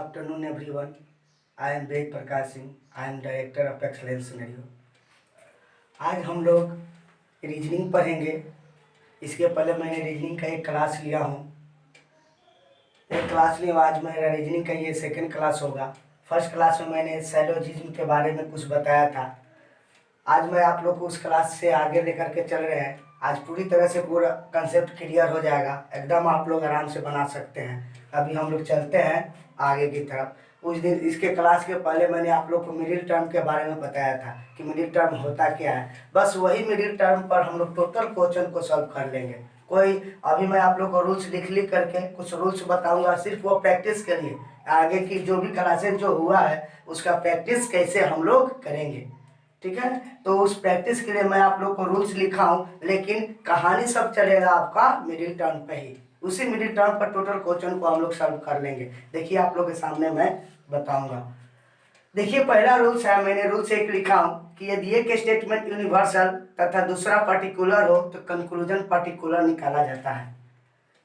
afternoon, everyone. I am Ved Prakash Singh. I am Director of Excellence Scenario. आज हम लोग reasoning पढ़ेंगे। इसके पहले मैंने रीजनिंग का एक क्लास लिया हूँ। एक क्लास लिया, आज मेरा रीजनिंग का ये सेकंड क्लास होगा। फर्स्ट क्लास में मैंने सैलोजिज्म के बारे में कुछ बताया था। आज मैं आप लोग को उस क्लास से आगे लेकर के चल रहे हैं। आज पूरी तरह से पूरा कंसेप्ट क्लियर हो जाएगा, एकदम आप लोग आराम से बना सकते हैं। अभी हम लोग चलते हैं आगे की तरफ। उस दिन इसके क्लास के पहले मैंने आप लोग को मिडिल टर्म के बारे में बताया था कि मिडिल टर्म होता क्या है। बस वही मिडिल टर्म पर हम लोग टोटल क्वेश्चन को सॉल्व कर लेंगे। कोई अभी मैं आप लोग को रूल्स लिख करके कुछ रूल्स बताऊंगा, सिर्फ वो प्रैक्टिस के लिए। आगे की जो भी क्लासेस जो हुआ है उसका प्रैक्टिस कैसे हम लोग करेंगे, ठीक है। तो उस प्रैक्टिस के लिए मैं आप लोग को रूल्स लिखा हूँ, लेकिन कहानी सब चलेगा आपका मिडिल टर्म पे ही। उसी मिडिल टर्म पर टोटल क्वेश्चन को हम लोग सॉल्व कर लेंगे। देखिए आप लोग के सामने मैं बताऊंगा। देखिए पहला रूल्स है, मैंने रूल्स एक लिखा हूँ कि यदि एक स्टेटमेंट यूनिवर्सल तथा दूसरा पर्टिकुलर हो तो कंक्लूजन पर्टिकुलर निकाला जाता है।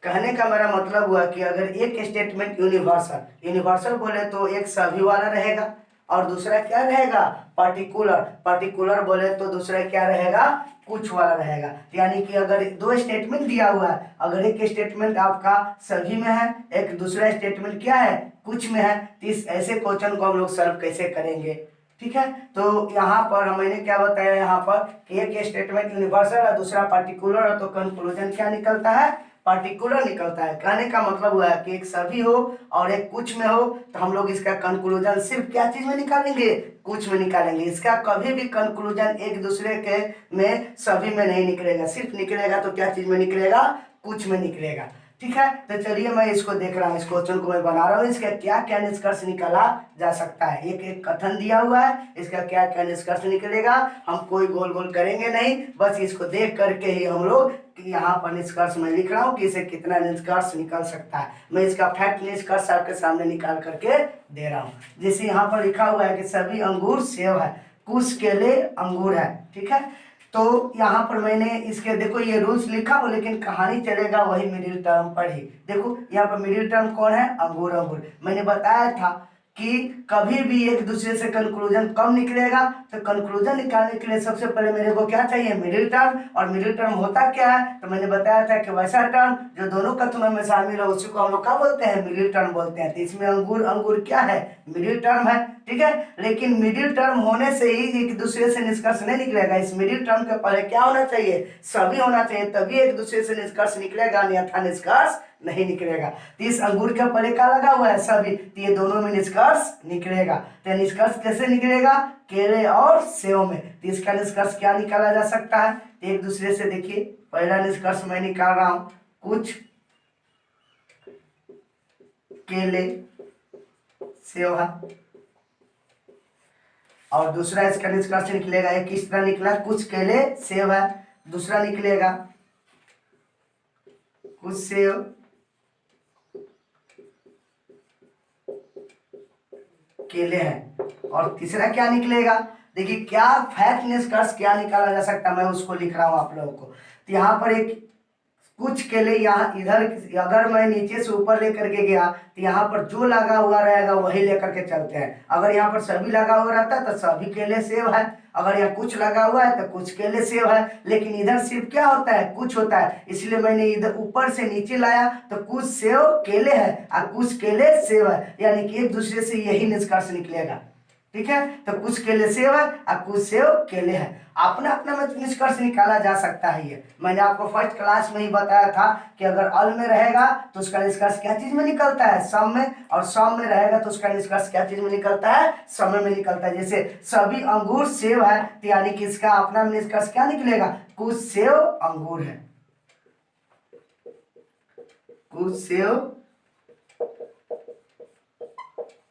कहने का मेरा मतलब हुआ कि अगर एक स्टेटमेंट यूनिवर्सल बोले तो एक सभी वाला रहेगा और दूसरा क्या रहेगा, पर्टिकुलर बोले तो दूसरा क्या रहेगा, कुछ वाला रहेगा। यानी कि अगर दो स्टेटमेंट दिया हुआ है, अगर एक स्टेटमेंट आपका सभी में है, एक दूसरा स्टेटमेंट क्या है, कुछ में है, तो इस ऐसे क्वेश्चन को हम लोग सॉल्व कैसे करेंगे, ठीक है। तो यहाँ पर मैंने क्या बताया, यहाँ पर कि एक स्टेटमेंट यूनिवर्सल और दूसरा पर्टिकुलर है तो कंक्लूजन क्या निकलता है, पर्टिकुलर निकलता है। कहने का मतलब हुआ है कि एक सभी हो और एक कुछ में हो तो हम लोग इसका कंक्लूजन सिर्फ क्या चीज में निकालेंगे, कुछ में निकालेंगे। इसका कभी भी कंक्लूजन एक दूसरे के में सभी में नहीं निकलेगा, सिर्फ निकलेगा तो क्या चीज में निकलेगा, कुछ में निकलेगा, ठीक है। तो चलिए मैं इसको देख रहा हूँ, इस क्वेश्चन को मैं बना रहा हूँ, इसका क्या क्या निष्कर्ष निकाला जा सकता है। एक एक कथन दिया हुआ है, इसका क्या क्या निष्कर्ष निकलेगा। हम कोई गोल गोल करेंगे नहीं, बस इसको देख करके ही हम लोग कि यहाँ पर निष्कर्ष मैं लिख रहा हूँ कि इसे कितना निष्कर्ष निकल सकता है। मैं इसका फैक्ट निष्कर्ष आपके सामने निकाल करके दे रहा हूँ। जैसे यहाँ पर लिखा हुआ है कि सभी अंगूर सेव है, कुछ केले अंगूर है, ठीक है। तो यहाँ पर मैंने इसके देखो ये रूल्स लिखा हो, लेकिन कहानी चलेगा वही मिडिल टर्म पर ही। देखो यहाँ पर मिडिल टर्म कौन है, अंगूर। मैंने बताया था कि कभी भी एक दूसरे से कंक्लूजन कम निकलेगा, तो कंक्लूजन निकालने के लिए सबसे पहले मेरे को क्या चाहिए, मिडिल टर्म। और मिडिल टर्म होता क्या है, तो मैंने बताया था कि वैसा टर्म जो दोनों कथनों में शामिल हो उसी को हम लोग क्या बोलते हैं, मिडिल टर्म बोलते हैं। तो इसमें अंगूर क्या है, मिडिल टर्म है, ठीक है। लेकिन मिडिल टर्म होने से ही एक दूसरे से निष्कर्ष नहीं निकलेगा। इस मिडिल टर्म के पहले क्या होना चाहिए, सभी होना चाहिए, तभी एक दूसरे से निष्कर्ष निकलेगा, अन्यथा निष्कर्ष नहीं निकलेगा। तो इस अंगूर के पहले क्या लगा हुआ है, सभी, तो ये दोनों में निष्कर्ष निकलेगा। तो निष्कर्ष कैसे निकलेगा, केले और सेव में। तो इसका निष्कर्ष क्या निकाला जा सकता है, तो एक दूसरे से देखिए, पहला निष्कर्ष मैं निकाल रहा हूं, कुछ केले सेव है, और दूसरा इसका निष्कर्ष निकलेगा, एक किस तरह निकला, कुछ केले सेव है, दूसरा निकलेगा कुछ सेव केले हैं, और तीसरा क्या निकलेगा। देखिए क्या फैक्ट निष्कर्ष क्या निकाला जा सकता है, मैं उसको लिख रहा हूं आप लोगों को। तो यहाँ पर एक कुछ केले, यहाँ इधर अगर मैं नीचे से ऊपर लेकर के गया तो यहाँ पर जो लगा हुआ रहेगा वही लेकर के चलते हैं। अगर यहाँ पर सभी लगा हुआ रहता है तो सभी केले सेव है, अगर यहाँ कुछ लगा हुआ है तो कुछ केले सेव है, लेकिन इधर सिर्फ क्या होता है, कुछ होता है, इसलिए मैंने इधर ऊपर से नीचे लाया तो कुछ सेव केले है और कुछ केले सेव है, यानी कि एक दूसरे से यही निष्कर्ष निकलेगा, ठीक है। तो कुछ केले सेव है और कुछ सेव केले है, अपना अपना में निष्कर्ष निकाला जा सकता है। ये मैंने आपको फर्स्ट क्लास में ही बताया था कि अगर अल में रहेगा तो उसका निष्कर्ष क्या चीज में निकलता है, सम में, और सम में रहेगा तो उसका निष्कर्ष क्या चीज में निकलता है, समय में निकलता है। जैसे सभी अंगूर सेव है, तो यानी कि इसका अपना निष्कर्ष क्या निकलेगा, कुछ सेव अंगूर है, कुछ सेव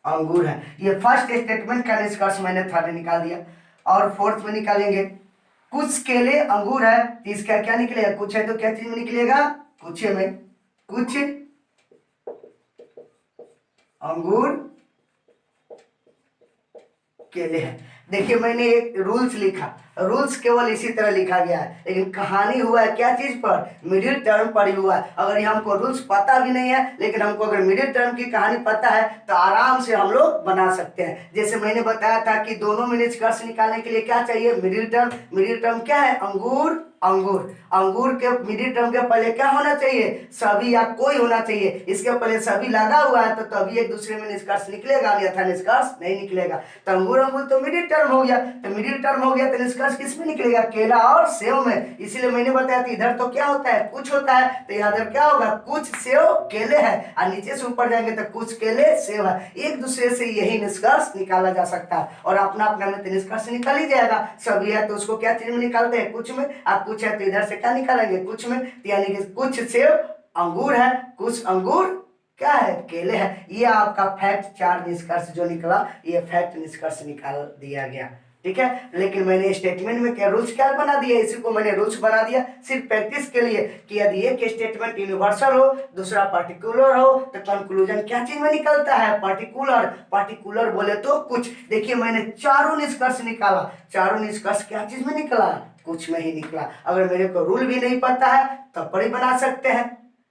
अंगूर है। ये फर्स्ट स्टेटमेंट का निष्कर्ष मैंने थर्ड निकाल दिया। और फोर्थ में निकालेंगे, कुछ केले अंगूर है, तो इसका क्या निकलेगा, कुछ है तो क्या चीज में निकलेगा, कुछ में, कुछ अंगूर केले हैं। देखिए मैंने एक रूल्स लिखा, रूल्स केवल इसी तरह लिखा गया है, लेकिन कहानी हुआ है क्या चीज पर, मिडिल टर्म पर ही हुआ है। अगर ये हमको रूल्स पता भी नहीं है, लेकिन हमको अगर मिडिल टर्म की कहानी पता है तो आराम से हम लोग बना सकते हैं। जैसे मैंने बताया था कि दोनों में निष्कर्ष निकालने के लिए क्या चाहिए, मिडिल टर्म। मिडिल टर्म क्या है, अंगूर अंगूर। अंगूर के मिडिल टर्म के पहले क्या होना चाहिए, सभी या कोई होना चाहिए। इसके पहले सभी लगा हुआ है तो तभी एक दूसरे में निष्कर्ष निकलेगा, अन्यथा निष्कर्ष नहीं निकलेगा। तो अंगूर अंगूर तो मिडिल टर्म हो गया, तो मिडिल टर्म हो गया तो निष्कर्ष किस में निकलेगा, केला और सेव में। इसीलिए मैंने बताया था इधर तो क्या होता है, कुछ होता है, तो यहाँ इधर क्या होगा, कुछ सेव केले हैं, और नीचे से ऊपर जाएंगे तो कुछ केले सेव है। एक दूसरे से यही निष्कर्ष निकाला जा सकता है, और अपना अपना में तो निष्कर्ष निकाल ही जाएगा। सभी है तो उसको क्या चीज में निकालते हैं, कुछ में। आप कुछ है तो इधर से क्या निकालेंगे, कुछ में। यानी कि कुछ सेव अंगूर है, कुछ अंगूर क्या है, केले है। ये आपका फैक्ट 4 निष्कर्ष जो निकला, ये फैक्ट निष्कर्ष निकाल दिया गया, ठीक है। लेकिन मैंने स्टेटमेंट में क्या रूल्स क्या बना दिया, इसी को मैंने रूल्स बना दिया सिर्फ प्रैक्टिस के लिए कि यदि एक स्टेटमेंट यूनिवर्सल हो, दूसरा पार्टिकुलर हो, तो कंक्लूजन क्या चीज में निकलता है, पार्टिकुलर। पार्टिकुलर बोले तो कुछ। देखिए मैंने चारों निष्कर्ष निकाला, चारों निष्कर्ष क्या चीज में निकला, कुछ में ही निकला। अगर मेरे को रूल भी नहीं पता है तब पर ही बना सकते हैं,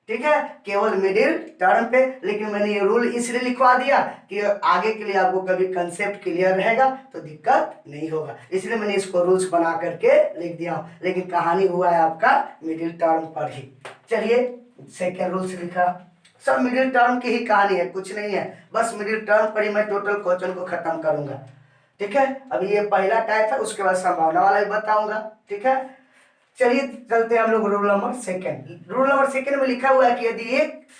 ठीक है, केवल मिडिल टर्म पे। लेकिन मैंने ये रूल इसलिए लिखवा दिया कि आगे के लिए आपको कभी कंसेप्ट क्लियर रहेगा तो दिक्कत नहीं होगा, इसलिए मैंने इसको रूल्स बना करके लिख दिया। लेकिन कहानी हुआ है आपका मिडिल टर्म पर ही। चलिए सेकेंड रूल्स लिखा, सब मिडिल टर्म की ही कहानी है, कुछ नहीं है, बस मिडिल टर्म पर ही मैं टोटल क्वेश्चन को खत्म करूंगा, ठीक है। अभी ये पहला टाइप है, उसके बाद संभावना वाला भी बताऊंगा, ठीक है। चलिए चलते हैं हम लोग rule number second. Rule number second में लिखा हुआ है कि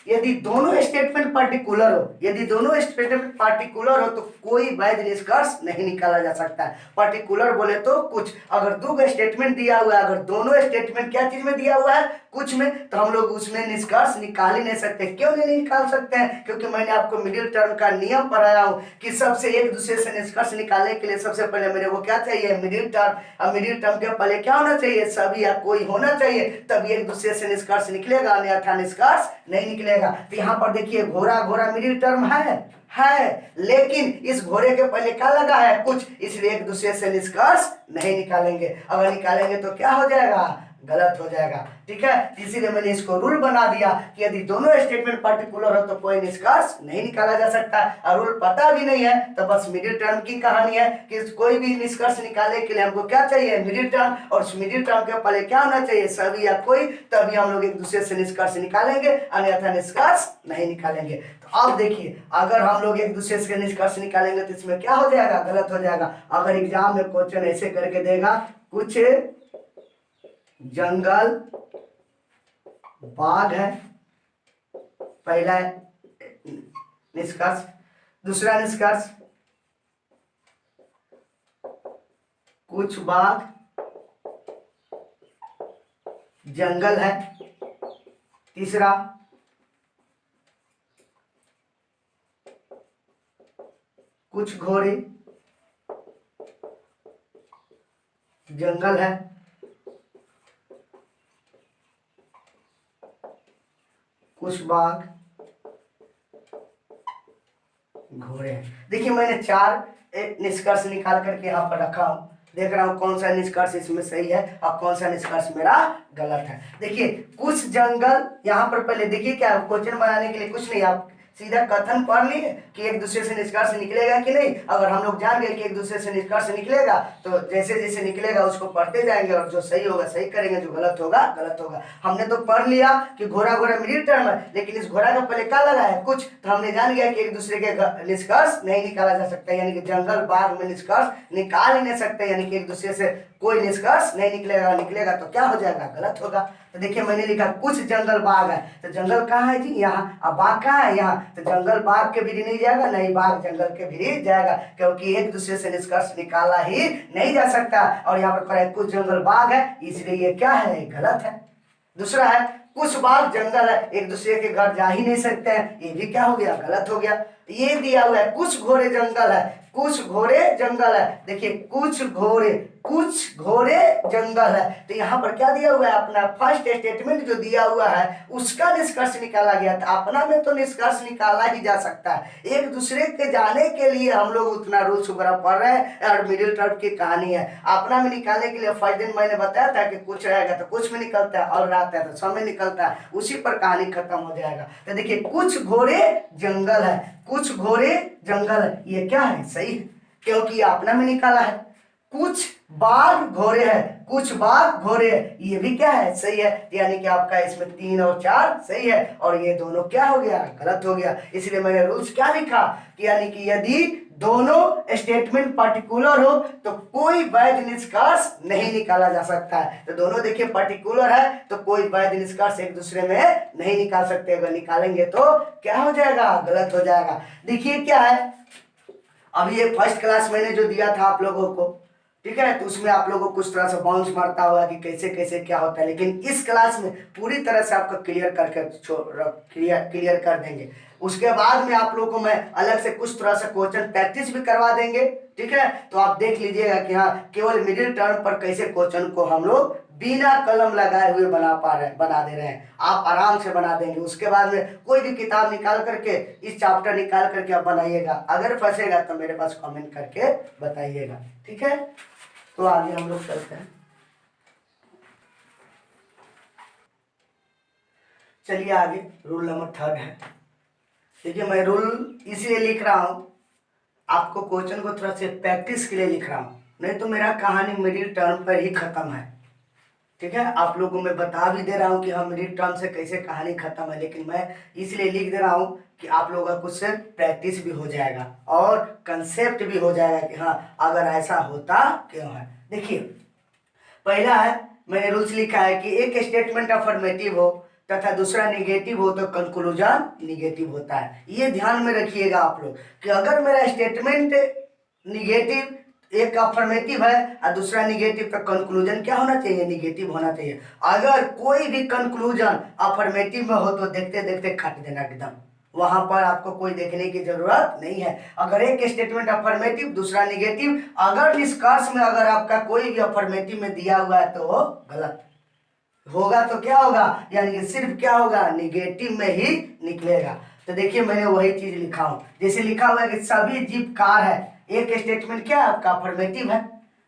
यदि दोनों स्टेटमेंट पार्टिकुलर हो, यदि दोनों स्टेटमेंट पार्टिकुलर हो तो कोई वैध निष्कर्ष नहीं निकाला जा सकता है। पार्टिकुलर बोले तो कुछ। अगर दो स्टेटमेंट दिया हुआ है, अगर दोनों स्टेटमेंट क्या चीज में दिया हुआ है, कुछ में, तो हम लोग उसमें निष्कर्ष निकाल ही नहीं सकते। क्यों नहीं निकाल सकते हैं, क्योंकि मैंने आपको मिडिल टर्म का नियम पढ़ाया हूं कि सबसे एक दूसरे से निष्कर्ष निकालने के लिए सबसे पहले मेरे को क्या चाहिए, मिडिल टर्म। अब मिडिल टर्म के पहले क्या होना चाहिए, सभी या कोई होना चाहिए, तभी एक दूसरे से निष्कर्ष निकलेगा, अन्यथा निष्कर्ष नहीं निकलेगा। तो यहाँ पर देखिए घोड़ा घोड़ा मिडिल टर्म है, लेकिन इस घोड़े के पहले क्या लगा है, कुछ, इसलिए एक दूसरे से निष्कर्ष नहीं निकालेंगे। अगर निकालेंगे तो क्या हो जाएगा, गलत हो जाएगा, ठीक है। इसीलिए मैंने इसको रूल बना दिया कि यदि दोनों स्टेटमेंट पार्टिकुलर हो तो कोई निष्कर्ष नहीं निकाला जा सकता। और रूल पता भी नहीं है तो बस मिडिल टर्म की कहानी है कि कोई भी निष्कर्ष निकालने के लिए हमको क्या चाहिए, मिडिल टर्म। और उस मिडिल टर्म के पहले क्या होना चाहिए, सभी या कोई, तभी हम लोग एक दूसरे से निष्कर्ष निकालेंगे, अन्यथा निष्कर्ष नहीं निकालेंगे। तो अब देखिए अगर हम लोग एक दूसरे से निष्कर्ष निकालेंगे तो इसमें क्या हो जाएगा, गलत हो जाएगा। अगर एग्जाम में क्वेश्चन ऐसे करके देगा, कुछ जंगल बाघ है, पहला निष्कर्ष। दूसरा निष्कर्ष, कुछ बाघ जंगल है। तीसरा, कुछ घोड़े जंगल है। कुछ बाघ घोड़े। देखिए मैंने 4 निष्कर्ष निकाल करके यहाँ पर रखा हूं, देख रहा हूं कौन सा निष्कर्ष इसमें सही है और कौन सा निष्कर्ष मेरा गलत है। देखिए कुछ जंगल, यहाँ पर पहले देखिए क्या क्वेश्चन बनाने के लिए कुछ नहीं, आप सीधा कथन पढ़ लिए कि एक दूसरे से निष्कर्ष निकलेगा कि नहीं। अगर हम लोग जान गए कि एक दूसरे से निष्कर्ष निकलेगा तो जैसे जैसे निकलेगा उसको पढ़ते जाएंगे, और जो सही होगा सही करेंगे, जो गलत होगा गलत होगा। हमने तो पढ़ लिया कि घोड़ा घोड़ा मिडिल टर्म है, लेकिन इस घोड़ा का पहले क्या लगा है, कुछ, तो हमने जान गया कि एक दूसरे के निष्कर्ष नहीं निकाला जा सकता, यानी कि जंगल बाघ में निष्कर्ष निकाल ही नहीं सकते, यानी कि एक दूसरे से कोई निष्कर्ष नहीं निकलेगा, निकलेगा तो क्या हो जाएगा, गलत होगा। तो देखिए मैंने लिखा कुछ जंगल बाघ है, तो जंगल कहाँ है जी, यहाँ। अब बाघ कहाँ है, यहाँ। तो जंगल बाघ के भी नहीं जाएगा, नहीं बाघ जंगल के भी जाएगा, क्योंकि एक दूसरे से निष्कर्ष निकाला ही नहीं जा सकता। और यहाँ पर कुछ जंगल बाघ है, इसलिए ये क्या है, गलत है। दूसरा है कुछ बाघ जंगल है, एक दूसरे के घर जा ही नहीं सकते हैं, ये भी क्या हो गया, गलत हो गया। ये दिया हुआ है कुछ घोड़े जंगल है, कुछ घोड़े जंगल है। देखिए कुछ घोड़े कुछ घोड़े जंगल है। तो यहाँ पर क्या दिया हुआ है, अपना फर्स्ट स्टेटमेंट जो दिया हुआ है उसका निष्कर्ष निकाला गया था। अपना में तो निष्कर्ष निकाला ही जा सकता है, एक दूसरे के जाने के लिए हम लोग उतना रूल्स वगैरह पढ़ रहे हैं। और मिडिल टर्म की कहानी है, अपना में निकालने के लिए फर्स्ट दिन मैंने बताया था कि कुछ रहेगा तो कुछ में निकलता है, और रहता है तो सब में निकलता है, उसी पर कहानी खत्म हो जाएगा। तो देखिए कुछ घोड़े जंगल है, कुछ घोड़े जंगल है, ये क्या है, सही है क्योंकि ये अपना में निकाला है। कुछ बाघ घोड़े है, कुछ बाघ घोड़े है, ये भी क्या है, सही है। यानी कि आपका इसमें 3 और 4 सही है, और ये दोनों क्या हो गया, गलत हो गया। इसलिए मैंने रूल्स क्या लिखा कि यानी कि यदि दोनों स्टेटमेंट पर्टिकुलर हो तो कोई वैध निष्कर्ष नहीं निकाला जा सकता है। तो दोनों देखिए पर्टिकुलर है तो कोई वैध निष्कर्ष एक दूसरे में नहीं निकाल सकते, अगर निकालेंगे तो क्या हो जाएगा, गलत हो जाएगा। देखिए क्या है, अब ये फर्स्ट क्लास मैंने जो दिया था आप लोगों को, ठीक है, तो उसमें आप लोगों को कुछ तरह से बाउंस मारता हुआ कि कैसे कैसे क्या होता है, लेकिन इस क्लास में पूरी तरह से आपको क्लियर करके क्लियर कर देंगे। उसके बाद में आप लोगों को मैं अलग से कुछ तरह से क्वेश्चन प्रैक्टिस भी करवा देंगे, ठीक है। तो आप देख लीजिएगा कि हाँ केवल मिडिल टर्म पर कैसे क्वेश्चन को हम लोग बिना कलम लगाए हुए बना दे रहे हैं, आप आराम से बना देंगे। उसके बाद में कोई भी किताब निकाल करके इस चैप्टर निकाल करके आप बनाइएगा, अगर फंसेगा तो मेरे पास कमेंट करके बताइएगा, ठीक है। तो आगे हम लोग चलते हैं, चलिए आगे रूल नंबर 3 है। देखिए मैं रूल इसलिए लिख रहा हूं, आपको क्वेश्चन को थोड़ा से प्रैक्टिस के लिए लिख रहा हूं, नहीं तो मेरा कहानी मिडिल टर्म पर ही खत्म है, ठीक है। आप लोगों को मैं बता भी दे रहा हूं कि हाँ मिडिल टर्म से कैसे कहानी खत्म है, लेकिन मैं इसलिए लिख दे रहा हूं कि आप लोगों का कुछ से प्रैक्टिस भी हो जाएगा और कंसेप्ट भी हो जाएगा कि हाँ अगर ऐसा होता क्यों है। देखिए पहला है, मैंने रूल्स लिखा है कि एक स्टेटमेंट अफर्मेटिव हो तथा दूसरा निगेटिव हो तो कंक्लूजन निगेटिव होता है। ये ध्यान में रखिएगा आप लोग कि अगर मेरा स्टेटमेंट निगेटिव, एक अफर्मेटिव है और दूसरा निगेटिव, तो कंक्लूजन क्या होना चाहिए, निगेटिव होना चाहिए। अगर कोई भी कंक्लूजन अफर्मेटिव में हो तो देखते देखते काट देना एकदम, वहां पर आपको कोई देखने की जरूरत नहीं है। अगर एक स्टेटमेंट अफर्मेटिव दूसरा निगेटिव, अगर निष्कर्ष में अगर आपका कोई भी अफर्मेटिव में दिया हुआ है तो वो गलत होगा, तो क्या होगा, यानी कि सिर्फ क्या होगा, निगेटिव में ही निकलेगा। तो देखिए मैंने वही चीज लिखा हूं, जैसे लिखा हुआ है कि सभी जीप कार है, एक स्टेटमेंट क्या है आपका अफर्मेटिव है,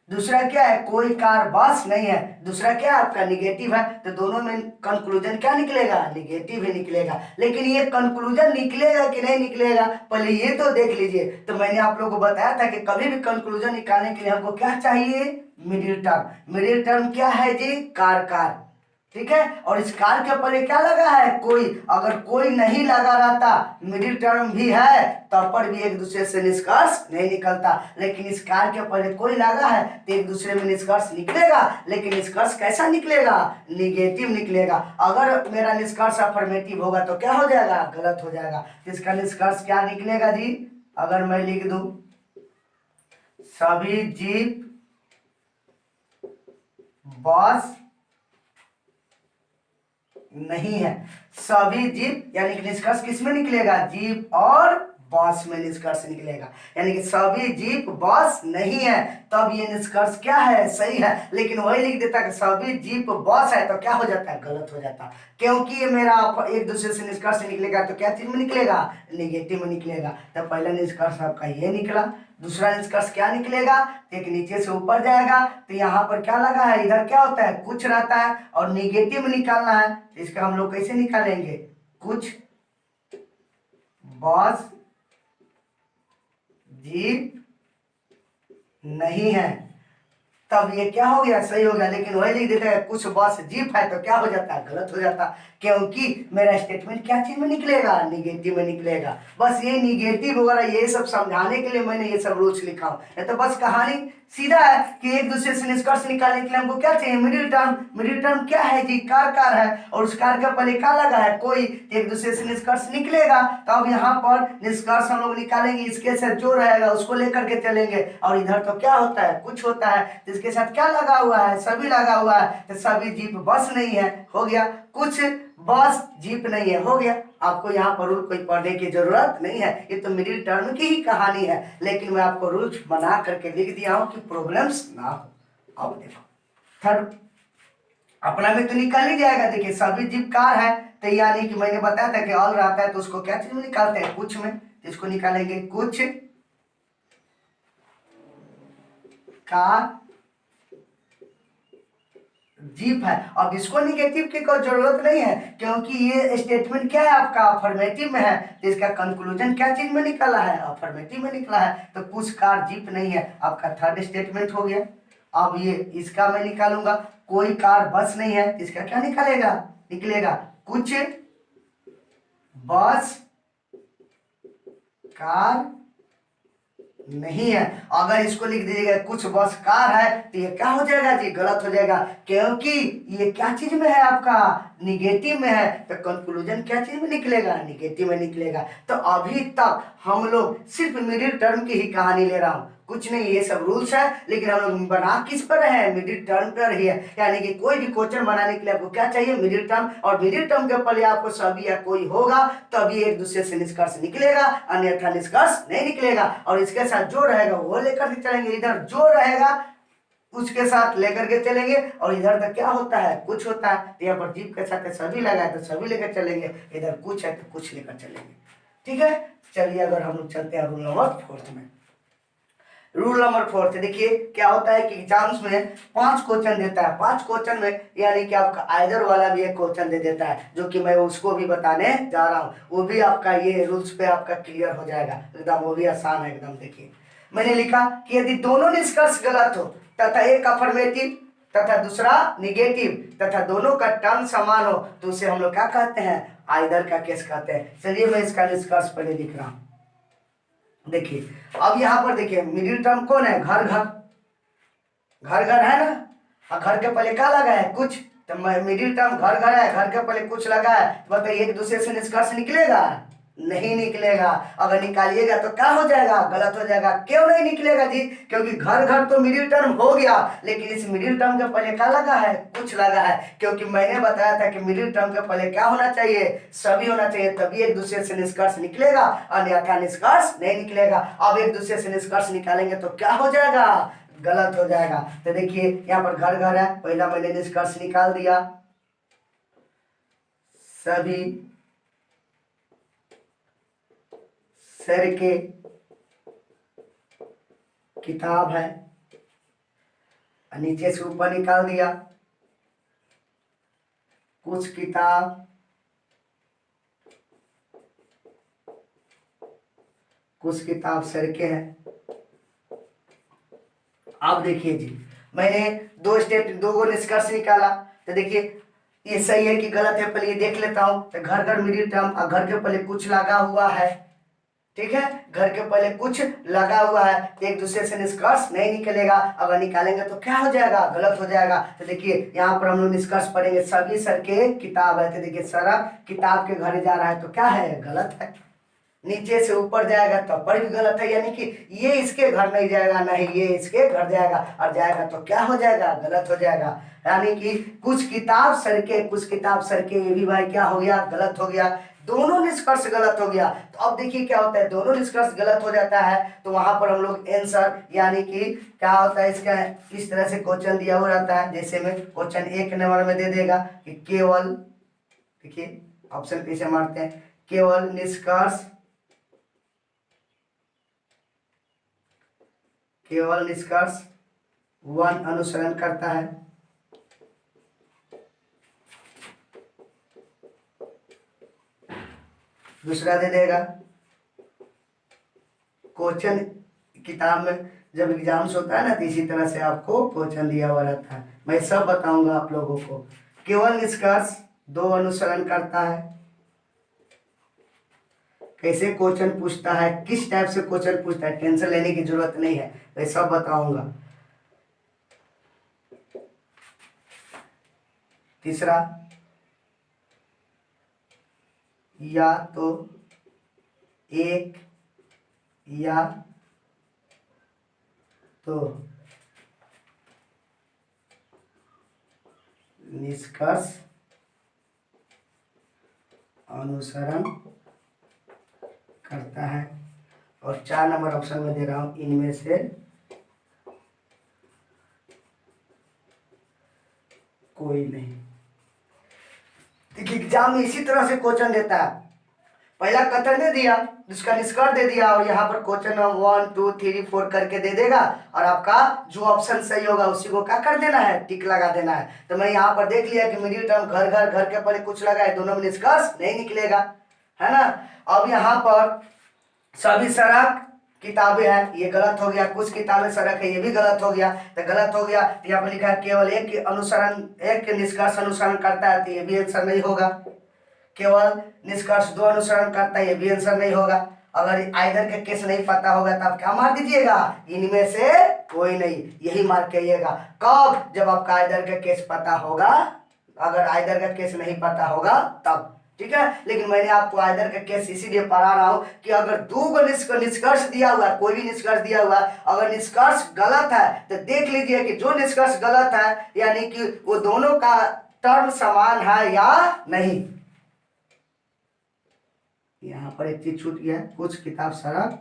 दूसरा क्या है कोई कार बस नहीं है, दूसरा क्या है आपका निगेटिव है। तो दोनों में कंक्लूजन क्या निकलेगा, निगेटिव ही निकलेगा। लेकिन ये कंक्लूजन निकलेगा कि नहीं निकलेगा पहले ये तो देख लीजिए। तो मैंने आप लोगों को बताया था कि कभी भी कंक्लूजन निकालने के लिए हमको क्या चाहिए, मिडिल टर्म। मिडिल टर्म क्या है जी, कार कार, ठीक है। और इस कार के पहले क्या लगा है, कोई, अगर कोई नहीं लगा रहता, मिडिल टर्म भी है तब पर भी एक दूसरे से निष्कर्ष नहीं निकलता, लेकिन इस कार के पहले कोई लगा है तो एक दूसरे में निष्कर्ष निकलेगा, लेकिन निष्कर्ष कैसा निकलेगा, निगेटिव निकलेगा। अगर मेरा निष्कर्ष अफर्मेटिव होगा तो क्या हो जाएगा, गलत हो जाएगा। तो इसका निष्कर्ष क्या निकलेगा जी, अगर मैं लिख दूं सभी जीप बस नहीं है, सभी जीप, यानी कि निष्कर्ष किस में निकलेगा, जीप और बस में निष्कर्ष निकलेगा। यानी कि सभी जीप बस नहीं है, तब ये निष्कर्ष क्या है, सही है। लेकिन वही लिख देता कि सभी जीप बस है तो क्या हो जाता है, गलत हो जाता, क्योंकि ये मेरा एक दूसरे से निष्कर्ष निकलेगा तो क्या चीज में निकलेगा, निगेटिव में निकलेगा। तो पहला निष्कर्ष आपका ये निकला, दूसरा निष्कर्ष क्या निकलेगा, एक नीचे से ऊपर जाएगा, तो यहाँ पर क्या लगा है, इधर क्या होता है, कुछ रहता है, और निगेटिव में निकालना है, इसका हम लोग कैसे निकालेंगे, कुछ बस जीप नहीं है, तब ये क्या हो गया, सही हो गया। लेकिन वही लिख देता है कुछ बस जीप है तो क्या हो जाता है, गलत हो जाता, क्योंकि मेरा स्टेटमेंट क्या चीज में निकलेगा, निगेटिव में निकलेगा। बस ये निगेटिव वगैरह ये सब समझाने के लिए मैंने ये सब रूल्स लिखा हूं, नहीं तो बस कहानी सीधा है कि एक दूसरे से निष्कर्ष निकालने के लिए हमको क्या चाहिए, मिडिल टर्म। मिडिल टर्म क्या है जी, कार कार है, और उस कार के पहले क्या लगा है, कोई, एक दूसरे से निष्कर्ष निकलेगा। तो अब यहाँ पर निष्कर्ष हम लोग निकालेंगे, इसके साथ जो रहेगा उसको लेकर के चलेंगे, और इधर तो क्या होता है, कुछ होता है, तो इसके साथ क्या लगा हुआ है, सभी लगा हुआ है, तो सभी जीप बस नहीं है, हो गया, कुछ बस जीप नहीं है, हो गया। आपको यहाँ पर रूल कोई पढ़ने की जरूरत नहीं है, ये तो मिडिल टर्म की ही कहानी है, लेकिन मैं आपको रूल्स बना करके लिख दिया हूँ कि प्रॉब्लम्स ना हो, अब देखो थर्ड अपना में तो निकाल ही जाएगा। देखिए सभी जीव कार है, तो यानी कि मैंने बताया था कि ऑल रहता है तो उसको क्या चीज में निकालते हैं, कुछ में, तो इसको निकालेंगे कुछ कार जीप है। अब इसको निगेटिव की कोई जरूरत नहीं है, क्योंकि ये स्टेटमेंट क्या है आपका, अफर्मेटिव में है, तो इसका कंक्लूजन क्या चीज में निकला है, अफर्मेटिव में निकला है, तो कुछ कार जीप नहीं है, आपका थर्ड स्टेटमेंट हो गया। अब ये इसका मैं निकालूंगा, कोई कार बस नहीं है, इसका क्या निकलेगा, निकलेगा कुछ बस कार नहीं है। अगर इसको लिख दीजिएगा कुछ बस कार है, तो ये क्या हो जाएगा जी, गलत हो जाएगा, क्योंकि ये क्या चीज में है आपका, निगेटिव में है, तो कंक्लूजन क्या चीज में निकलेगा, निगेटिव में निकलेगा। तो अभी तक हम लोग सिर्फ मिडिल टर्म की ही कहानी ले रहा हूं, कुछ नहीं, ये सब रूल्स है, लेकिन हम लोग बना किस पर है, मिडिल टर्म पर ही है। यानी कि कोई भी क्वेश्चन बनाने के लिए आपको क्या चाहिए, मिडिल टर्म, और मिडिल टर्म के पहले आपको सभी या कोई होगा तभी एक दूसरे से निष्कर्ष निकलेगा, अन्यथा निष्कर्ष नहीं निकलेगा। और इसके साथ जो रहेगा वो लेकर के चलेंगे, इधर जो रहेगा उसके साथ लेकर के चलेंगे, और इधर तक क्या होता है, कुछ होता है, तो यहाँ पर जीप के साथ सभी लगा है तो सभी लेकर चलेंगे, इधर कुछ है तो कुछ लेकर चलेंगे। ठीक है, चलिए अगर हम लोग चलते हैं रूल नंबर 4 में। रूल नंबर 4 देखिए क्या होता है कि एग्जाम्स में 5 क्वेश्चन देता है, 5 क्वेश्चन में यानी कि आपका आइदर वाला भी एक क्वेश्चन दे देता है, जो कि मैं उसको भी बताने जा रहा हूँ, वो भी आपका ये रूल्स पे आपका क्लियर हो जाएगा एकदम, वो भी आसान है एकदम। देखिए मैंने लिखा कि यदि दोनों निष्कर्ष गलत हो तथा एक अफर्मेटिव तथा दूसरा निगेटिव तथा दोनों का टर्म समान हो, तो उसे हम लोग क्या कहते हैं, आइदर का केस कहते हैं। चलिए मैं इसका निष्कर्ष पहले लिख रहा हूँ। देखिए अब यहाँ पर देखिए मिडिल टर्म कौन है, घर घर, घर घर है ना, और घर के पहले क्या लगा है, कुछ, तो मिडिल टर्म घर घर है, घर के पहले कुछ लगा है, तो बताइए एक दूसरे से निष्कर्ष निकलेगा, नहीं निकलेगा। अगर निकालिएगा तो क्या हो जाएगा, गलत हो जाएगा। क्यों नहीं निकलेगा जी, क्योंकि घर घर तो मिडिल टर्म हो गया, लेकिन इस मिडिल टर्म के पहले क्या लगा है, कुछ लगा है, क्योंकि मैंने बताया था कि मिडिल टर्म के पहले क्या होना चाहिए, सभी होना चाहिए, तभी एक दूसरे से निष्कर्ष निकलेगा, अन्यथा निष्कर्ष नहीं निकलेगा। अब एक दूसरे से निष्कर्ष निकालेंगे तो क्या हो जाएगा, गलत हो जाएगा। तो देखिए यहाँ पर घर घर है, पहला मैंने निष्कर्ष निकाल दिया, सभी सर के किताब है, नीचे से ऊपर निकाल दिया, कुछ किताब, कुछ किताब सर के हैं। अब देखिए जी मैंने दो निष्कर्ष निकाला, तो देखिए ये सही है कि गलत है, पहले ये देख लेता हूं। तो घर घर मिडिल टर्म, घर के पहले कुछ लगा हुआ है, ठीक है, घर के पहले कुछ लगा हुआ है, तो एक दूसरे से निष्कर्ष नहीं निकलेगा, अगर निकालेंगे तो क्या हो जाएगा, गलत हो जाएगा। तो देखिए यहाँ पर हम लोग निष्कर्ष पढ़ेंगे, सभी सर के किताब है, तो देखिए सर किताब के घर जा रहा है तो क्या है, गलत है। नीचे से ऊपर जाएगा तो पर भी गलत है, यानी कि ये इसके घर नहीं जाएगा, नहीं ये इसके घर जाएगा, और जाएगा तो क्या हो जाएगा, गलत हो जाएगा। यानी कि कुछ किताब सर के, कुछ किताब सर के, ये भी भाई क्या हो गया, गलत हो गया, दोनों निष्कर्ष गलत हो गया। तो अब देखिए क्या होता है, दोनों निष्कर्ष गलत हो जाता है, तो वहां पर हम लोग आंसर यानी कि क्या होता है, इसका इस तरह से क्वेश्चन दिया हुआ रहता है, जैसे में क्वेश्चन 1 नंबर में दे देगा कि केवल, देखिए ऑप्शन पीछे मारते हैं, केवल निष्कर्ष, केवल निष्कर्ष 1 अनुसरण करता है, दूसरा दे देगा क्वेश्चन, किताब में जब एग्जाम्स होता है ना, तो इसी तरह से आपको क्वेश्चन दिया हुआ रहता है, मैं सब बताऊंगा आप लोगों को। केवल निष्कर्ष 2 अनुसरण करता है, कैसे क्वेश्चन पूछता है, किस टाइप से क्वेश्चन पूछता है, टेंशन लेने की जरूरत नहीं है, मैं सब बताऊंगा। तीसरा, या तो एक या तो निष्कर्ष अनुसरण करता है, और 4 नंबर ऑप्शन में दे रहा हूं, इनमें से कोई नहीं। देखिए एग्जाम में इसी तरह से क्वेश्चन देता है, पहला कथन दे दिया, जिसका निष्कर्ष दे दिया, और यहाँ पर क्वेश्चन 1 2 3 4 करके दे देगा, और आपका जो ऑप्शन सही होगा उसी को क्या कर देना है, टिक लगा देना है। तो मैं यहाँ पर देख लिया कि मिडिल टर्म घर घर घर के पहले कुछ लगा है, दोनों में निष्कर्ष नहीं निकलेगा, है ना। अब यहाँ पर सभी सड़क किताबें हैं, ये गलत हो गया, कुछ किताबें सड़क है, ये भी गलत हो गया। तो गलत हो गया तो यहाँ पर लिखा है केवल एक अनुसरण, एक निष्कर्ष अनुसरण करता है, तो ये भी आंसर नहीं होगा। केवल निष्कर्ष दो अनुसरण करता है, ये भी आंसर नहीं होगा। अगर आइदर के केस नहीं पता होगा तो आप क्या मार दीजिएगा, इनमें से कोई नहीं, यही मार कहिएगा। कब, जब आपका आइदर का केस पता होगा, अगर आइदर का केस नहीं पता होगा तब, ठीक है। लेकिन मैंने आपको आइदर का केस इसीलिए पढ़ा रहा हूं कि अगर दो निष्कर्ष दिया हुआ है, कोई भी निष्कर्ष दिया हुआ है, अगर निष्कर्ष गलत है तो देख लीजिए कि जो निष्कर्ष गलत है यानी कि वो दोनों का टर्म समान है या नहीं। यहाँ पर एक चीज छूट गया है, कुछ किताब सड़क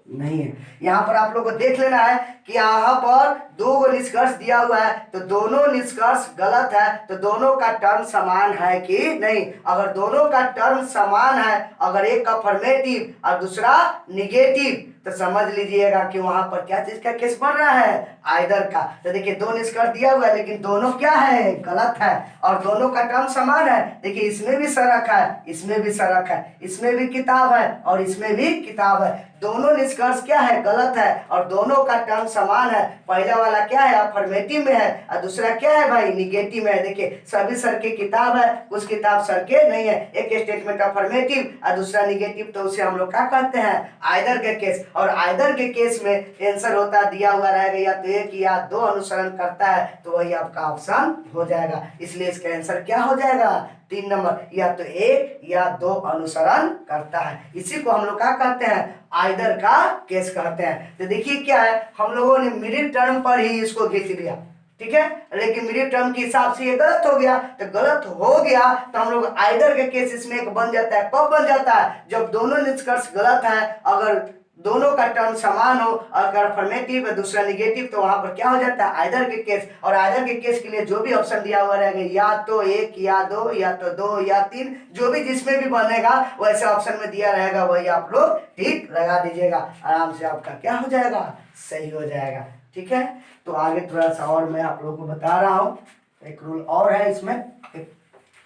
नहीं है। यहाँ पर आप लोग को देख लेना है कि यहाँ पर दो निष्कर्ष दिया हुआ है, तो दोनों निष्कर्ष गलत है, तो दोनों का टर्म समान है कि नहीं। अगर दोनों का टर्म समान है, अगर एक अफर्मेटिव और दूसरा निगेटिव, तो समझ लीजिएगा कि वहां पर क्या चीज का केस बन रहा है, आइदर का। तो देखिए दो निष्कर्ष दिया हुआ है लेकिन दोनों क्या है, गलत है, और दोनों का टर्म समान है। देखिए इसमें भी सड़क है, इसमें भी सड़क है, इसमें भी किताब है और इसमें भी किताब है। दोनों निष्कर्ष क्या है, गलत है, और दोनों का टर्म समान है। पहला वाला क्या है, अफर्मेटिव में है, और दूसरा क्या है भाई, निगेटिव में है। देखिए सभी सर की किताब है, कुछ किताब सर के नहीं है। एक स्टेटमेंट अफर्मेटिव और दूसरा निगेटिव, तो उसे हम लोग क्या कहते हैं, आइदर के केस। और आइदर के केस में आंसर होता दिया हुआ रहेगा या तो एक या दो अनुसरण करता है, तो वही आपका ऑप्शन हो जाएगा। इसलिए इसका आंसर क्या हो जाएगा, 3 नंबर, या तो एक या दो अनुसरण करता है। इसी को हम लोग क्या कहते हैं, आइदर का केस कहते हैं। तो देखिए क्या है, हम लोगों ने मिडिल टर्म पर ही इसको खींच लिया, ठीक है, लेकिन मिडिल टर्म के हिसाब से ये गलत हो गया। तो गलत हो गया तो हम लोग आइदर के केस इसमें एक बन जाता है। कब बन जाता है, जब दोनों निष्कर्ष गलत है, अगर दोनों का टर्म समान हो, अगर अफर्मेटिव है दूसरा निगेटिव, तो वहां पर क्या हो जाता है, आइदर के केस। और आइदर के केस के लिए जो भी ऑप्शन दिया हुआ रहेगा, या तो एक या दो, या तो दो या तीन, जो भी जिसमें भी बनेगा वैसे ऑप्शन में दिया रहेगा, वही आप लोग ठीक लगा दीजिएगा, आराम से आपका क्या हो जाएगा, सही हो जाएगा, ठीक है। तो आगे थोड़ा सा और मैं आप लोगों को बता रहा हूँ, एक रूल और है इसमें,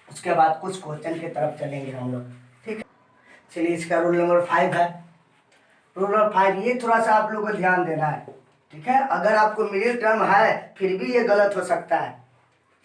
उसके बाद कुछ क्वेश्चन की तरफ चलेंगे हम लोग, ठीक है। चलिए इसका रूल नंबर 5 है। रूल नंबर 5, ये थोड़ा सा आप लोगों को ध्यान देना है, ठीक है। अगर आपको मिडिल टर्म है फिर भी ये गलत हो सकता है,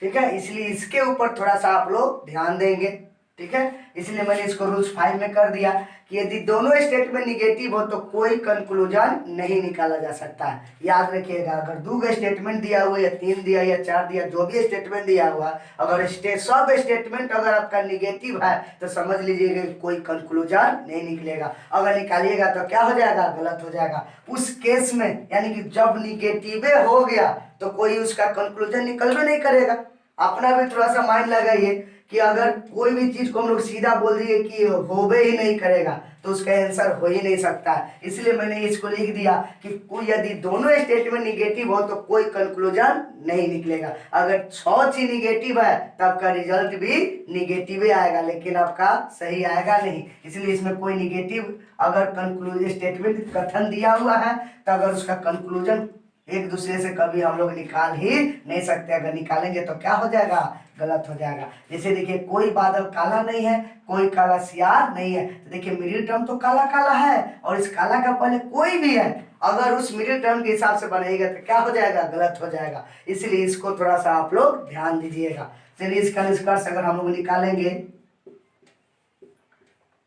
ठीक है, इसलिए इसके ऊपर थोड़ा सा आप लोग ध्यान देंगे, ठीक है। इसलिए मैंने इसको रूल्स 5 में कर दिया कि यदि दोनों स्टेटमेंट निगेटिव हो तो कोई कंक्लूजन नहीं निकाला जा सकता है। याद रखिएगा, अगर 2 स्टेटमेंट दिया हुआ या 3 दिया या 4 दिया, जो भी स्टेटमेंट दिया हुआ, अगर सब स्टेटमेंट अगर आपका निगेटिव है तो समझ लीजिएगा कोई कंक्लूजन नहीं निकलेगा। अगर निकालिएगा तो क्या हो जाएगा, गलत हो जाएगा। उस केस में यानी कि जब निगेटिव हो गया तो कोई उसका कंक्लूजन निकलवे नहीं करेगा। अपना भी थोड़ा सा माइंड लगाइए कि अगर कोई भी चीज को हम लोग सीधा बोल दिए कि होबे ही नहीं करेगा तो उसका आंसर हो ही नहीं सकता है। इसलिए मैंने इसको लिख दिया कि कोई यदि दोनों स्टेटमेंट निगेटिव हो तो कोई कंक्लूजन नहीं निकलेगा। अगर 6 चीज निगेटिव है तो आपका रिजल्ट भी निगेटिव ही आएगा, लेकिन आपका सही आएगा नहीं। इसलिए इसमें कोई निगेटिव अगर कंक्लूजन स्टेटमेंट कथन दिया हुआ है तो अगर उसका कंक्लूजन एक दूसरे से कभी हम लोग निकाल ही नहीं सकते। अगर निकालेंगे तो क्या हो जाएगा, गलत हो जाएगा। जैसे देखिए कोई बादल काला नहीं है, कोई काला सियार नहीं है, तो देखिए मिडिल टर्म तो काला काला है और इस काला का पहले कोई भी है, अगर उस मिडिल टर्म के हिसाब से बनेगा तो क्या हो जाएगा, गलत हो जाएगा। इसलिए इसको थोड़ा सा आप लोग ध्यान दीजिएगा। चलिए इसका निष्कर्ष अगर हम लोग निकालेंगे,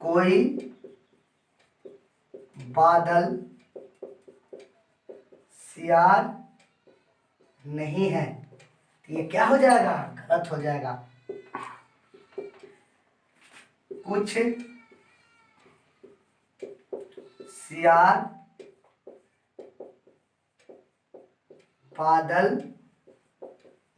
कोई बादल सियार नहीं है, तो ये क्या हो जाएगा, गलत हो जाएगा। कुछ सियार बादल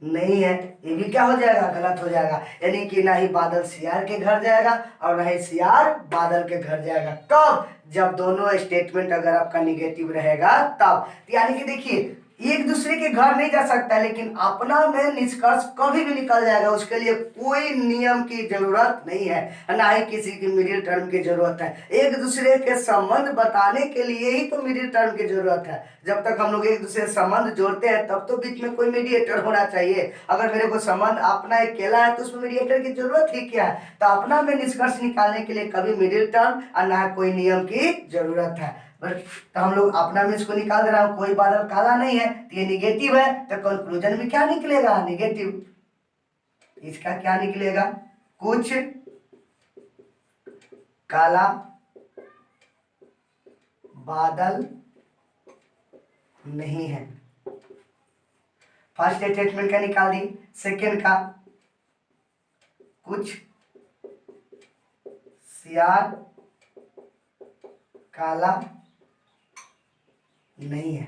नहीं है, ये भी क्या हो जाएगा, गलत हो जाएगा। यानी कि ना ही बादल सियार के घर जाएगा और ना ही सियार बादल के घर जाएगा। कब, जब दोनों स्टेटमेंट अगर आपका निगेटिव रहेगा तब। यानी कि देखिए एक दूसरे के घर नहीं जा सकता, लेकिन अपना में निष्कर्ष कभी भी निकल जाएगा। उसके लिए कोई नियम की जरूरत नहीं है, ना ही किसी की मिडिल टर्म की जरूरत है। एक दूसरे के संबंध बताने के लिए ही तो मिडिल टर्म की जरूरत है। जब तक हम लोग एक दूसरे से संबंध जोड़ते हैं तब तो बीच में कोई मीडिएटर होना चाहिए। अगर मेरे को संबंध अपना अकेला है तो उसमें मीडिएटर की जरूरत ही क्या है। तो अपना में निष्कर्ष निकालने के लिए कभी मिडिल टर्म और ना कोई नियम की जरूरत है। तो हम लोग अपना में इसको निकाल दे रहा हूं, कोई बादल काला नहीं है तो ये निगेटिव है, तो कंक्लूजन में क्या निकलेगा, निगेटिव। इसका क्या निकलेगा, कुछ काला बादल नहीं है। फर्स्ट स्टेटमेंट का निकाल दी। सेकेंड का, कुछ सियार काला नहीं है।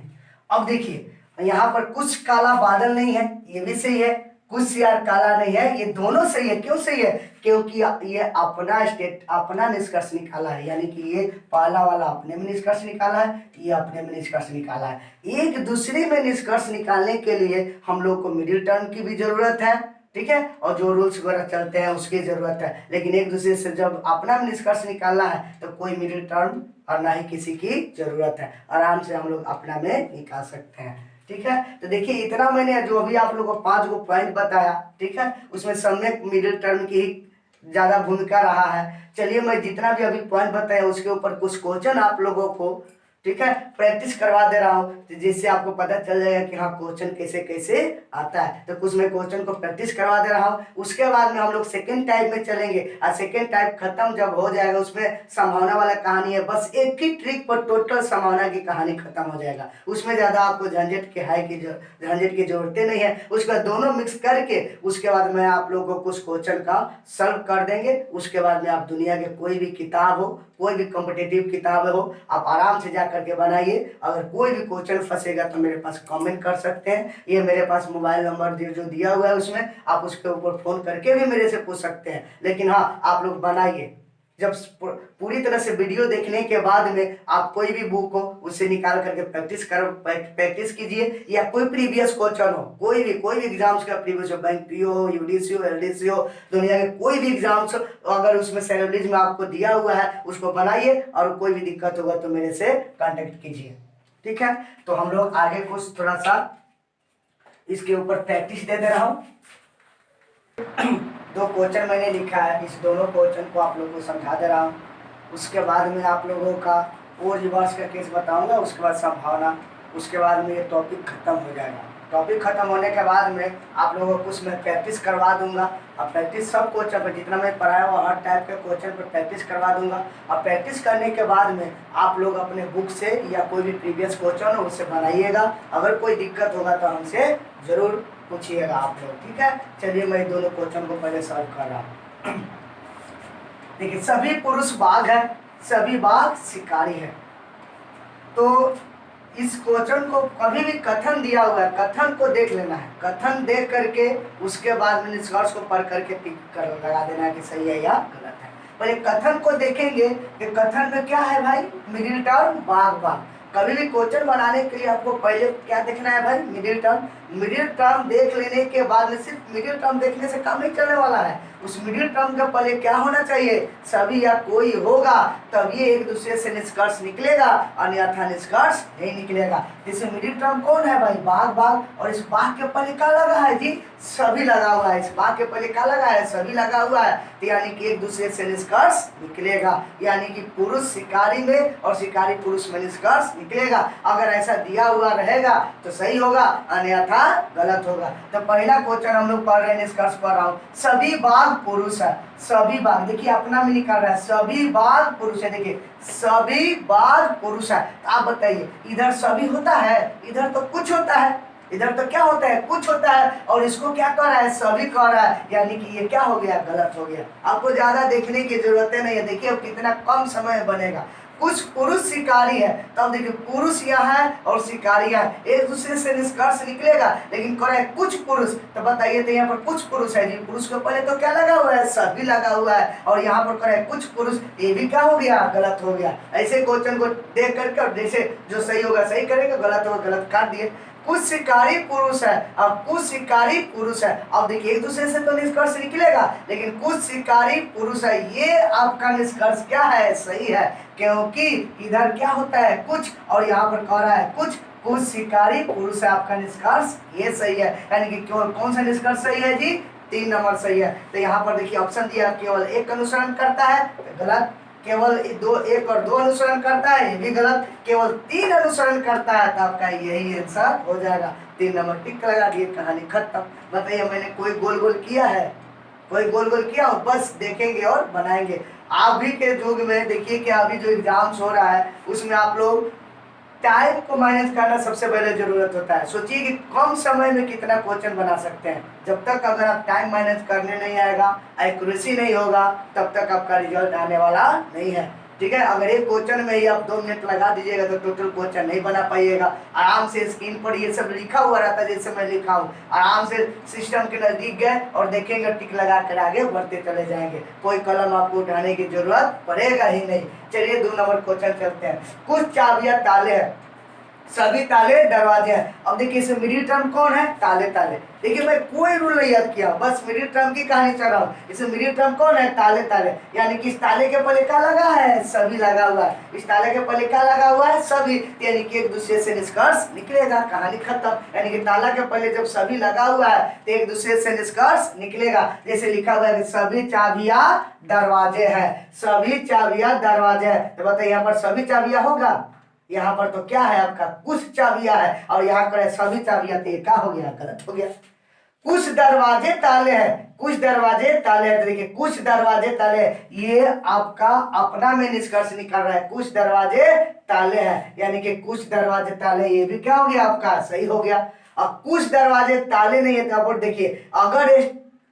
अब देखिए यहाँ पर कुछ काला बादल नहीं है, ये भी सही है, कुछ सियार काला नहीं है, ये दोनों सही है। क्यों सही है, क्योंकि ये अपना निष्कर्ष निकाला है, यानी कि ये पहला वाला अपने में निष्कर्ष निकाला है, ये अपने में निष्कर्ष निकाला है। एक दूसरे में निष्कर्ष निकालने के लिए हम लोग को मिडिल टर्म की भी जरूरत है, ठीक है, और जो रूल्स वगैरह चलते हैं उसकी जरूरत है। लेकिन एक दूसरे से जब अपना में निष्कर्ष निकालना है तो कोई मिडिल टर्म और ना ही किसी की जरूरत है, आराम से हम लोग अपना में निकाल सकते हैं, ठीक है। तो देखिए इतना मैंने जो अभी आप लोगों को 5 गो पॉइंट बताया, ठीक है, उसमें सम्यक मिडिल टर्म की ज्यादा भूमिका रहा है। चलिए मैं जितना भी अभी पॉइंट बताया उसके ऊपर कुछ क्वेश्चन आप लोगों को, ठीक है, प्रैक्टिस करवा दे रहा हूँ, जिससे आपको पता चल जाएगा कि हाँ क्वेश्चन कैसे कैसे आता है। तो कुछ मैं क्वेश्चन को प्रैक्टिस करवा दे रहा हूँ, उसके बाद में हम लोग सेकंड टाइप में चलेंगे। और सेकंड टाइप खत्म जब हो जाएगा, उसमें संभावना वाला कहानी है, बस एक ही ट्रिक पर टोटल संभावना की कहानी खत्म हो जाएगा। उसमें ज्यादा आपको झंझट की जरूरत नहीं है। उसके बाद दोनों मिक्स करके उसके बाद में आप लोगों को कुछ क्वेश्चन का सॉल्व कर देंगे। उसके बाद में आप दुनिया के कोई भी किताब हो, कोई भी कॉम्पिटिटिव किताब हो, आप आराम से जा करके बनाइए। अगर कोई भी क्वेश्चन फंसेगा तो मेरे पास कमेंट कर सकते हैं। ये मेरे पास मोबाइल नंबर जो दिया हुआ है उसमें आप उसके ऊपर फोन करके भी मेरे से पूछ सकते हैं। लेकिन हाँ आप लोग बनाइए, जब पूरी तरह से वीडियो देखने के बाद में आप कोई भी बुक हो उससे निकाल करके प्रैक्टिस कीजिए, या कोई प्रीवियस क्वेश्चन हो, कोई भी एग्जाम्स का प्रीवियस हो, बैंक पीओ हो, यूडीसी हो, एलडीसी हो, दुनिया के कोई भी एग्जाम्स हो, अगर उसमें सैलरीज में आपको दिया हुआ है उसको बनाइए, और कोई भी दिक्कत होगा तो मेरे से कांटेक्ट कीजिए, ठीक है। तो हम लोग आगे कुछ थोड़ा सा इसके ऊपर प्रैक्टिस दे रहा हूँ। 2 क्वेश्चन मैंने लिखा है, इस दोनों क्वेश्चन को आप लोगों को समझा दे रहा हूँ। उसके बाद में आप लोगों का और रिवर्स का केस बताऊंगा, उसके बाद संभावना, उसके बाद में ये टॉपिक खत्म हो जाएगा। टॉपिक खत्म होने के बाद में आप लोगों को कुछ मैं प्रैक्टिस करवा दूंगा। अब प्रैक्टिस सब क्वेश्चन पर जितना मैं पढ़ाया हुआ हर टाइप के क्वेश्चन पर प्रैक्टिस करवा दूंगा। अब प्रैक्टिस करने के बाद में आप लोग अपने बुक से या कोई भी प्रीवियस क्वेश्चन हो उससे बनाइएगा। अगर कोई दिक्कत होगा तो हमसे जरूर पूछिएगा आप लोग, ठीक है। चलिए मैं दोनों क्वेश्चन को पहले सॉल्व कर रहा हूँ। देखिए सभी पुरुष बाघ है, सभी बाघ शिकारी है। तो इस क्वेश्चन को कभी भी कथन दिया हुआ है, कथन को देख लेना है, कथन देख करके उसके बाद में निष्कर्ष को पढ़ करके टिक कर लगा देना है कि सही है या गलत है। पहले कथन को देखेंगे कि कथन में क्या है भाई, मिडिल टर्म बाघ बाघ। कभी भी क्वेश्चन बनाने के लिए आपको पहले क्या देखना है भाई, मिडिल टर्म। मिडिल टर्म देख लेने के बाद में सिर्फ मिडिल टर्म देखने से काम नहीं चलने वाला है, उस मिडिल टर्म का पहले क्या होना चाहिए, सभी या कोई होगा, तब ये एक दूसरे से निष्कर्ष निकलेगा, अन्यथा निष्कर्ष नहीं निकलेगा। जैसे मिडिल टर्म कौन है भाई, बाघ बाघ, और इस बाघ के पहले क्या लगा है जी, सभी लगा हुआ है। इस बाघ के पहले क्या लगा है, सभी लगा हुआ है, तो यानी कि एक दूसरे से निष्कर्ष निकलेगा, यानी कि पुरुष शिकारी में और शिकारी पुरुष में निष्कर्ष निकलेगा। अगर ऐसा दिया हुआ रहेगा तो सही होगा, अन्यथा गलत होगा। तो पहला क्वेश्चन हम लोग पढ़ रहे हैं, निष्कर्ष पढ़ रहा हूँ। सभी बाघ पुरुष है, सभी बाघ, देखिए अपना में निकाल रहा है, सभी बाघ पुरुष है। देखिए सभी बाघ पुरुष है, तो आप बताइए इधर सभी होता है, इधर तो कुछ होता है, इधर तो क्या होता है, कुछ होता है, और इसको क्या कर रहा है, सभी कह रहा है, यानी कि ये क्या हो गया, गलत हो गया। आपको ज्यादा देखने की जरूरत नहीं है, देखिए अब कितना कम समय बनेगा। कुछ पुरुष शिकारी है, तब देखिए पुरुष यहाँ है और शिकारी यहाँ है, एक दूसरे से निष्कर्ष निकलेगा। लेकिन करे कुछ पुरुष, तो बताइए तो यहाँ पर कुछ पुरुष है जी, पुरुष के पहले तो क्या लगा हुआ है, सभी लगा हुआ है, और यहाँ पर करे कुछ पुरुष, ये भी क्या हो गया, गलत हो गया। ऐसे क्वेश्चन को देख करके और जैसे जो सही होगा सही करेगा, गलत होगा गलत काट दिए। कुछ शिकारी पुरुष है। अब कुछ शिकारी पुरुष है, अब देखिए एक दूसरे से तो निष्कर्ष निकलेगा, लेकिन कुछ शिकारी पुरुष है, ये आपका निष्कर्ष क्या है, सही है, क्योंकि इधर क्या होता है कुछ और यहाँ पर कह रहा है कुछ शिकारी पुरुष है, आपका निष्कर्ष ये सही है। यानी कि केवल कौन सा निष्कर्ष सही है जी, 3 नंबर सही है। तो यहाँ पर देखिए ऑप्शन दिया केवल एक अनुसरण करता है, तो गलत, केवल 1 और 2 अनुसरण करता है, ये भी गलत, केवल 3 अनुसरण करता है, तो आपका यही आंसर हो जाएगा। 3 नंबर टिक लगा दिए, कहानी खत्म। बताइए मैंने कोई गोल गोल किया है, कोई गोल गोल किया हो, बस देखेंगे और बनाएंगे। अभी के युग में देखिए कि अभी जो एग्जाम्स हो रहा है उसमें आप लोग टाइम को मैनेज करना सबसे पहले जरूरत होता है। सोचिए कि कम समय में कितना क्वेश्चन बना सकते हैं। जब तक अगर आप टाइम मैनेज करने नहीं आएगा, एक्यूरेसी नहीं होगा, तब तक आपका रिजल्ट आने वाला नहीं है। ठीक है, अगर एक क्वेश्चन में ही आप 2 मिनट लगा दीजिएगा तो टोटल क्वेश्चन नहीं बना पाइएगा। आराम से स्क्रीन पर ये सब लिखा हुआ रहता है, जैसे मैं लिखा हूँ, आराम से सिस्टम के नजदीक गए और देखेंगे, टिक लगा कर आगे बढ़ते चले जाएंगे, कोई कलम आपको उठाने की जरूरत पड़ेगा ही नहीं। चलिए 2 नंबर क्वेश्चन चलते हैं। कुछ चाबियां ताले हैं, सभी ताले दरवाजे हैं। अब देखिए इसमें मिडिल टर्म कौन है, ताले ताले। देखिए मैं कोई रूल नहीं याद किया, बस मिडिल टर्म की कहानी चल रहा हूँ। इसमें मिडिल टर्म कौन है, ताले ताले, यानी कि इस ताले के पहले क्या लगा है, सभी लगा हुआ है, इस ताले के पहले क्या लगा हुआ है, सभी, यानी कि एक दूसरे से निष्कर्ष निकलेगा, कहानी खत्म। यानी कि ताला के पहले जब सभी लगा हुआ है तो एक दूसरे से निष्कर्ष निकलेगा। जैसे लिखा हुआ है कि सभी चाबियां दरवाजे है, सभी चाबियां दरवाजे है, तो बताइए यहाँ पर सभी चाबियां होगा, यहाँ पर तो क्या है आपका कुछ चाबियां है, और यहाँ पर सभी चाबियां, तो क्या हो गया, गलत हो गया। कुछ दरवाजे ताले हैं, कुछ दरवाजे ताले हैं, देखिए कुछ दरवाजे ताले, ये आपका अपना में निष्कर्ष निकल रहा है, कुछ दरवाजे ताले हैं, यानी कि कुछ दरवाजे ताले, ये भी क्या हो गया आपका, सही हो गया। अब कुछ दरवाजे ताले नहीं है, तो देखिए अगर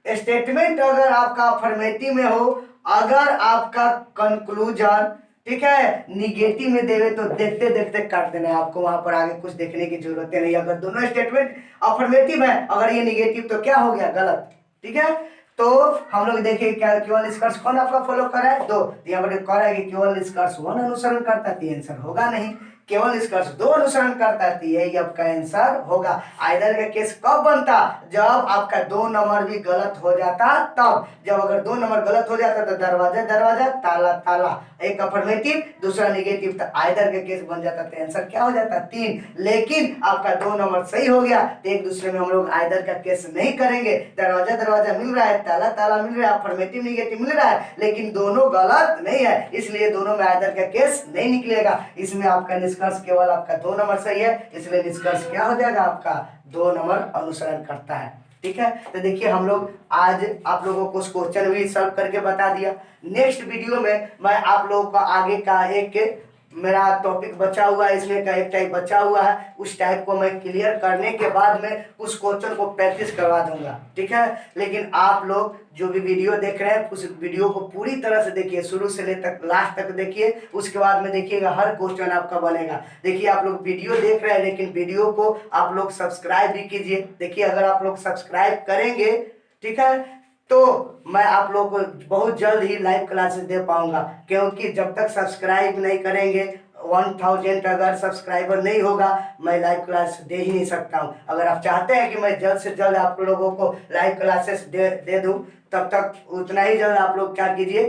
स्टेटमेंट अगर आपका अफर्मेटिव में हो, अगर आपका कंक्लूजन ठीक है निगेटिव में देवे तो देखते देखते काट देना है, आपको वहां पर आगे कुछ देखने की जरूरत नहीं। अगर दोनों स्टेटमेंट अफर्मेटिव है, अगर ये निगेटिव, तो क्या हो गया, गलत। ठीक है, तो हम लोग देखिए क्या केवल निष्कर्ष कौन आपका फॉलो कर रहा है, 2। यहाँ पर कह रहा है कि केवल निष्कर्ष 1 अनुसरण करता है, तो आंसर होगा नहीं। केवल निष्कर्ष 2 अनुसरण करता है, तो यही आपका आंसर होगा। आइदर का केस कब बनता, जब आपका 2 नंबर भी गलत हो जाता, तब जब अगर 2 नंबर गलत हो जाता तो दरवाजा दरवाजा, ताला ताला, एक अफर्मेटिव दूसरा निगेटिव, तो आइदर का केस बन जाता, तो आंसर क्या हो जाता, 3। लेकिन आपका 2 नंबर सही हो गया, तो एक दूसरे में हम लोग आइदर का केस नहीं करेंगे। दरवाजा दरवाजा मिल रहा है, ताला ताला मिल रहा है, अफर्मेटिव निगेटिव मिल रहा है, लेकिन दोनों गलत नहीं है, इसलिए दोनों में आइदर का केस नहीं निकलेगा। इसमें आपका निष्कर्ष केवल आपका 2 नंबर सही है, इसलिए निष्कर्ष क्या हो जाएगा आपका, 2 नंबर अनुसरण करता है। ठीक है, तो देखिए हम लोग आज आप लोगों को क्वेश्चन भी सॉल्व करके बता दिया। नेक्स्ट वीडियो में मैं आप लोगों का आगे का एक मेरा टॉपिक बचा हुआ है, इसमें का एक टाइप बचा हुआ है, उस टाइप को मैं क्लियर करने के बाद में उस क्वेश्चन को प्रैक्टिस करवा दूंगा। ठीक है, लेकिन आप लोग जो भी वीडियो देख रहे हैं उस वीडियो को पूरी तरह से देखिए, शुरू से ले तक लास्ट तक देखिए, उसके बाद में देखिएगा हर क्वेश्चन आपका बनेगा। देखिए आप लोग वीडियो देख रहे हैं, लेकिन वीडियो को आप लोग सब्सक्राइब भी कीजिए। देखिए अगर आप लोग सब्सक्राइब करेंगे, ठीक है, तो मैं आप लोगों को बहुत जल्द ही लाइव क्लासेस दे पाऊंगा, क्योंकि जब तक सब्सक्राइब नहीं करेंगे, 1000 अगर सब्सक्राइबर नहीं होगा, मैं लाइव क्लास दे ही नहीं सकता हूं। अगर आप चाहते हैं कि मैं जल्द से जल्द आप लोगों को लाइव क्लासेस दे दूं, तब तक उतना ही जल्द आप लोग क्या कीजिए,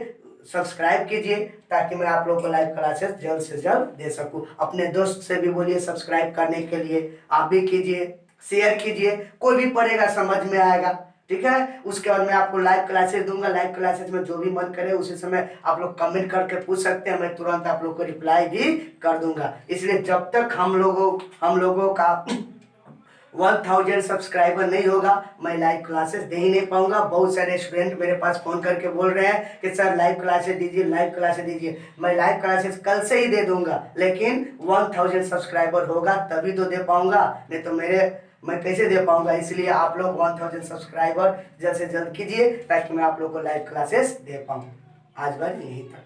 सब्सक्राइब कीजिए, ताकि मैं आप लोगों को लाइव क्लासेस जल्द से जल्द दे सकूं। अपने दोस्त से भी बोलिए सब्सक्राइब करने के लिए, आप भी कीजिए, शेयर कीजिए, कोई भी पढ़ेगा समझ में आएगा। ठीक है, उसके बाद मैं आपको लाइव क्लासेस दूंगा। लाइव क्लासेस में जो भी मन करे उसी समय आप लोग कमेंट करके पूछ सकते हैं, मैं तुरंत आप लोग को रिप्लाई भी कर दूंगा। इसलिए जब तक हम लोगों का 1000 सब्सक्राइबर नहीं होगा, मैं लाइव क्लासेस दे ही नहीं पाऊंगा। बहुत सारे स्टूडेंट मेरे पास फोन करके बोल रहे हैं कि सर लाइव क्लासेस दीजिए, लाइव क्लासेस दीजिए। मैं लाइव क्लासेस कल से ही दे दूंगा, लेकिन 1000 सब्सक्राइबर होगा तभी तो दे पाऊंगा, नहीं तो मैं कैसे दे पाऊंगा। इसलिए आप लोग 1000 सब्सक्राइबर जल्द से जल्द कीजिए, ताकि मैं आप लोग को लाइव क्लासेस दे पाऊँ। आज बार यही था।